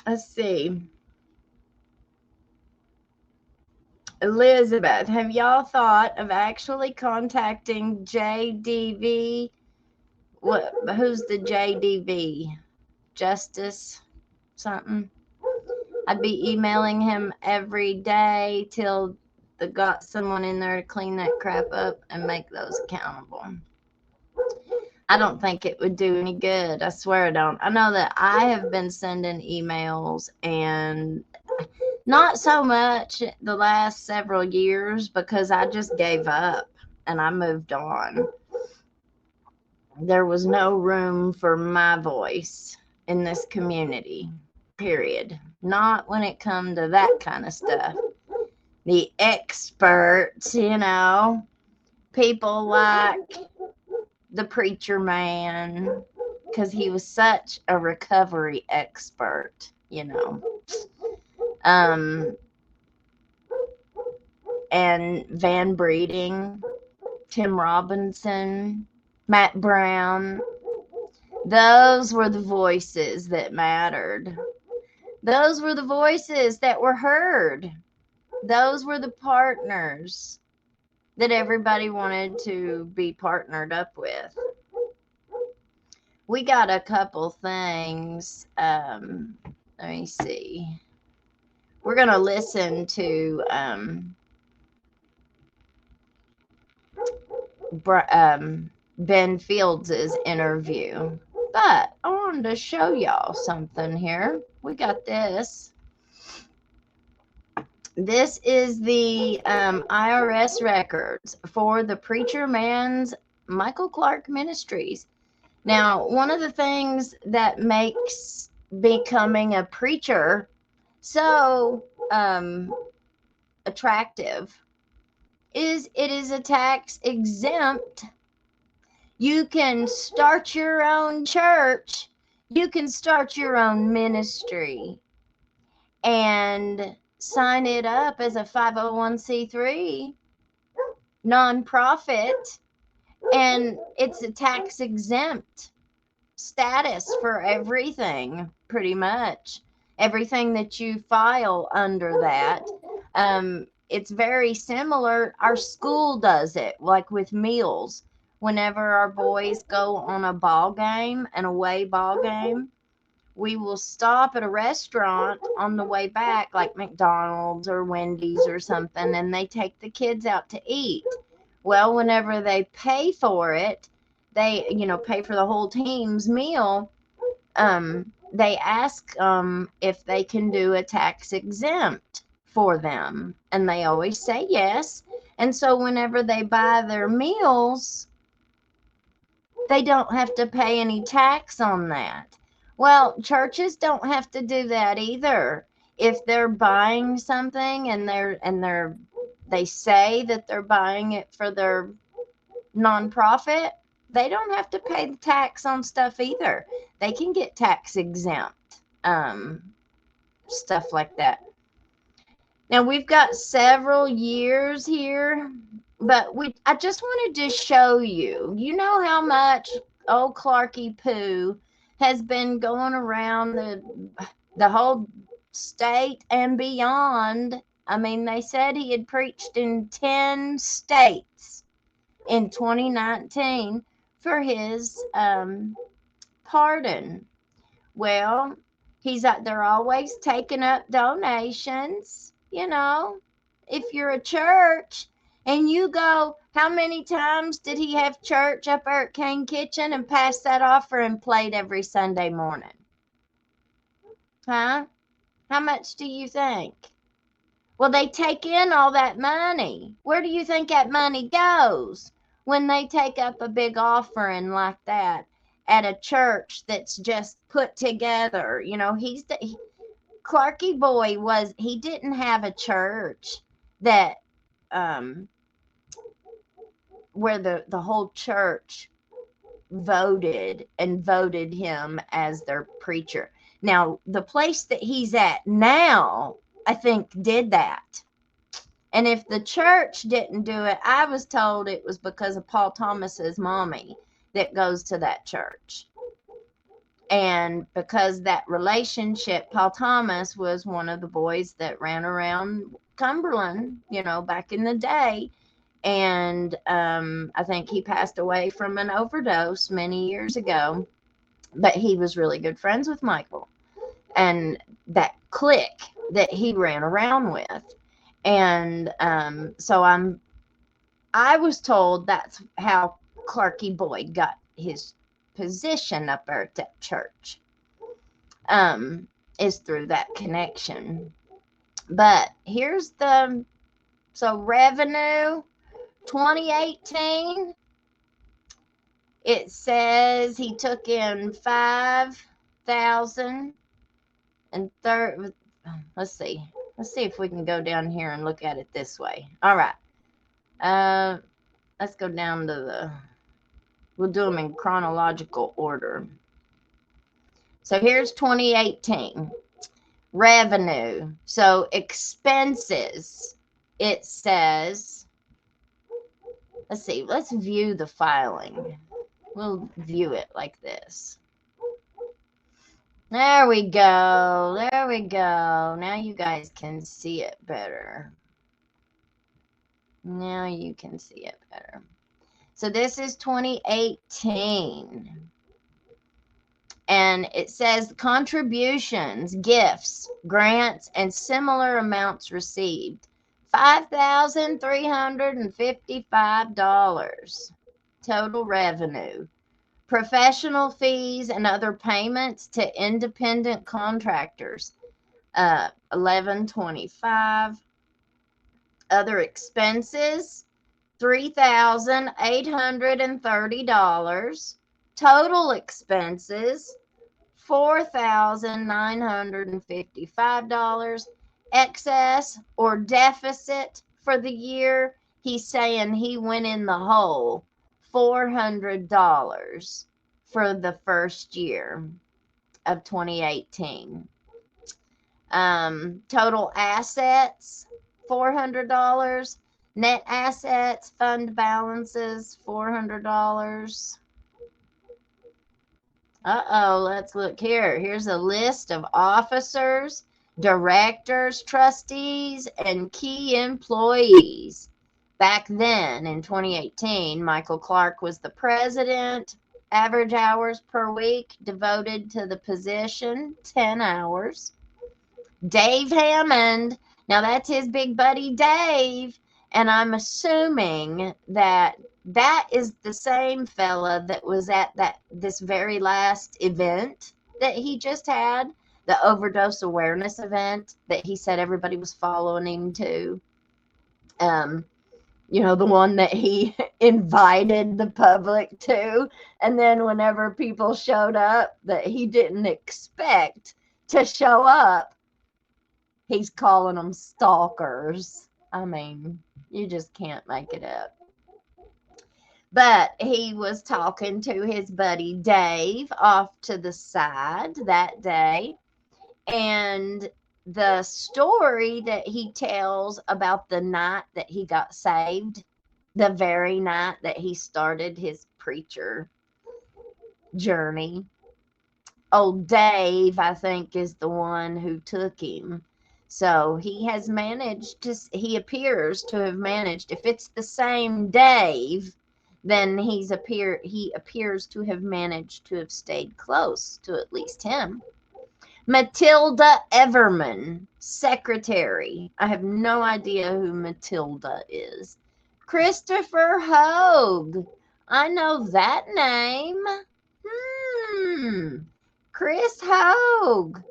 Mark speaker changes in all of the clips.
Speaker 1: Let's see. Elizabeth, have y'all thought of actually contacting JDV? Who's the JDV? Justice something? I'd be emailing him every day till they got someone in there to clean that crap up and make those accountable. I don't think it would do any good. I swear I don't. I know that I have been sending emails, and not so much the last several years because I just gave up and I moved on. There was no room for my voice in this community, period. Not when it come to that kind of stuff. The experts, people like the preacher man, because he was such a recovery expert. Um, and Van Breeding, Tim Robinson, Matt Brown, those were the voices that mattered. Those were the voices that were heard. Those were the partners that everybody wanted to be partnered up with. We got a couple things. Let me see. We're going to listen to Ben Fields' interview. But I wanted to show y'all something here. We got this. This is the IRS records for the Preacher Man's Michael Clark Ministries. Now, one of the things that makes becoming a preacher so attractive is it is a tax exempt. You can start your own church. You can start your own ministry and sign it up as a 501c3 nonprofit, and it's a tax exempt status for everything, pretty much everything that you file under that. It's very similar. Our school does it, like with meals. Whenever our boys go on a ball game, an away ball game, we will stop at a restaurant on the way back, like McDonald's or Wendy's or something, and they take the kids out to eat. Well, whenever they pay for it, they, pay for the whole team's meal. They ask if they can do a tax exempt for them, and they always say yes. And so whenever they buy their meals, they don't have to pay any tax on that. Well, churches don't have to do that either. If they're buying something and they say that they're buying it for their nonprofit, they don't have to pay the tax on stuff either. They can get tax exempt stuff like that. Now we've got several years here, but I just wanted to show you. You know how much old Clarky Poo has been going around the whole state and beyond. I mean, they said he had preached in 10 states in 2019 for his pardon. Well, they're always taking up donations. If you're a church and you go, how many times did he have church up there at Cane Kitchen and pass that offering plate every Sunday morning? Huh? How much do you think? Well, they take in all that money. Where do you think that money goes when they take up a big offering like that at a church that's just put together? Clarky Boy he didn't have a church that where the whole church voted him as their preacher. Now, the place that he's at now, I think, did that. And if the church didn't do it, I was told it was because of Paul Thomas's mommy that goes to that church. And because that relationship, Paul Thomas was one of the boys that ran around Cumberland, back in the day. And I think he passed away from an overdose many years ago. But he was really good friends with Michael and that clique that he ran around with. And so I was told that's how Clarky Boyd got his position up there at that church, is through that connection. But here's so revenue 2018, it says he took in 5,030. Let's see if we can go down here and look at it this way. All right. Let's go down to we'll do them in chronological order. So here's 2018 revenue. So expenses, it says, let's view the filing. We'll view it like this. There we go. Now you guys can see it better. So this is 2018. And it says contributions, gifts, grants, and similar amounts received. $5,355 total revenue. Professional fees and other payments to independent contractors, $1,125. Other expenses, $3,830. Total expenses, $4,955. Excess or deficit for the year, he's saying he went in the hole $400 for the first year of 2018. Total assets, $400. Net assets, fund balances, $400. Let's look here. Here's a list of officers, directors, trustees, and key employees. Back then, in 2018, Michael Clark was the president. Average hours per week devoted to the position, 10 hours. Dave Hammond, now that's his big buddy Dave, and I'm assuming that is the same fella that was at this very last event that he just had, the overdose awareness event that he said everybody was following him to. The one that he invited the public to, and then whenever people showed up that he didn't expect to show up, he's calling them stalkers. I mean, you just can't make it up. But he was talking to his buddy Dave off to the side that day. And the story that he tells about the night that he got saved, the very night that he started his preacher journey, old Dave, I think, is the one who took him. So he appears to have managed, if it's the same Dave, then he appears to have managed to have stayed close to at least him. Matilda Everman, secretary. I have no idea who Matilda is. Christopher Hogue. I know that name. Chris Hogue.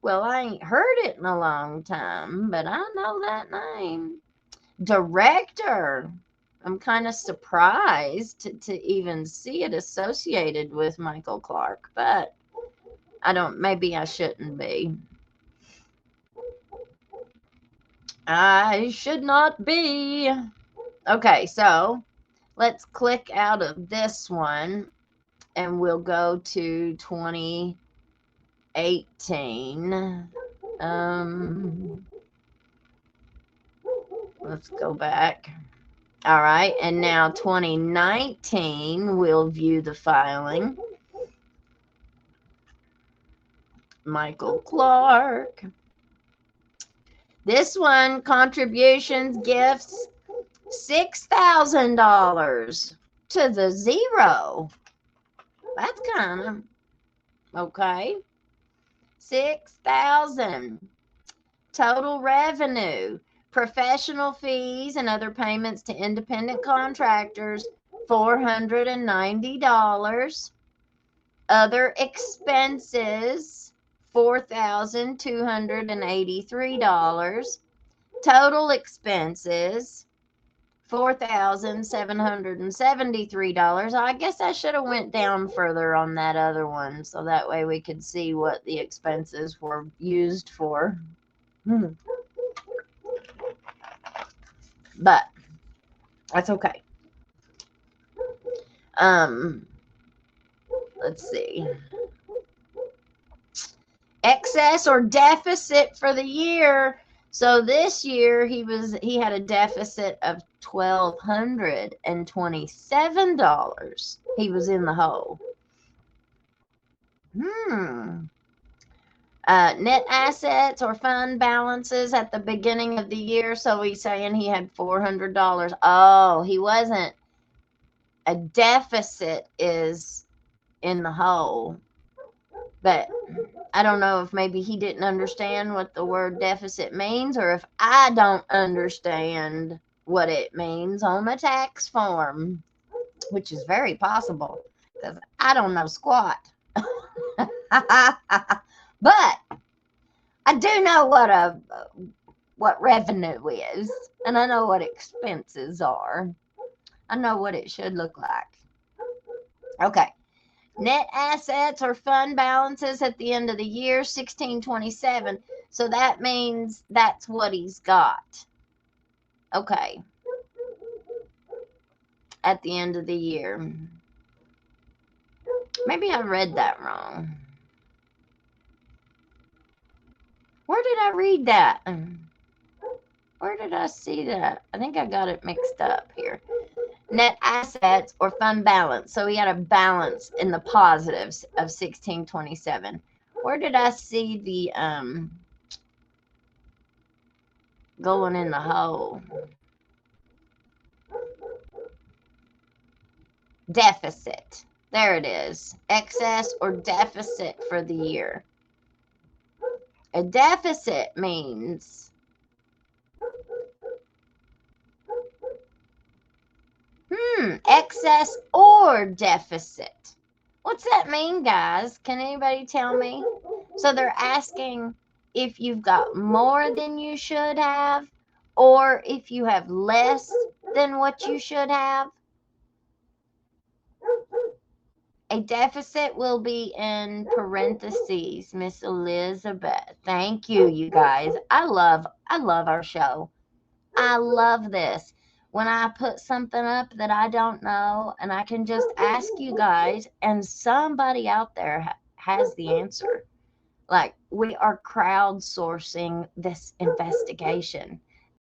Speaker 1: Well, I ain't heard it in a long time, but I know that name. Director. I'm kind of surprised to even see it associated with Michael Clark, but maybe I shouldn't be. I should not be. Okay, so let's click out of this one and we'll go to 2018. Let's go back. All right, and now 2019, we'll view the filing. Michael Clark. This one, contributions, gifts, $6,000 to the zero. That's kind of okay. 6,000. Total revenue, professional fees and other payments to independent contractors, $490. Other expenses, $4,283. Total expenses, $4,773. I guess I should have went down further on that other one so that way we could see what the expenses were used for. But that's okay. Let's see. Excess or deficit for the year. So this year he had a deficit of $1,227. He was in the hole. Net assets or fund balances at the beginning of the year. So he's saying he had $400. Oh, he wasn't. A deficit is in the hole. But I don't know if maybe he didn't understand what the word deficit means, or if I don't understand what it means on my tax form, which is very possible because I don't know squat. But I do know what revenue is, and I know what expenses are. I know what it should look like. Okay. Net assets or fund balances at the end of the year, 1627. So that means that's what he's got. Okay. At the end of the year. Maybe I read that wrong. Where did I read that? Where did I see that? I think I got it mixed up here. Net assets or fund balance. So he had a balance in the positives of 1627. Where did I see the going in the hole? Deficit. There it is. Excess or deficit for the year. A deficit means excess or deficit. What's that mean, guys? Can anybody tell me? So they're asking if you've got more than you should have, or if you have less than what you should have. A deficit will be in parentheses, Miss Elizabeth. Thank you, you guys. I love our show. I love this. When I put something up that I don't know, and I can just ask you guys, and somebody out there has the answer. Like, we are crowdsourcing this investigation.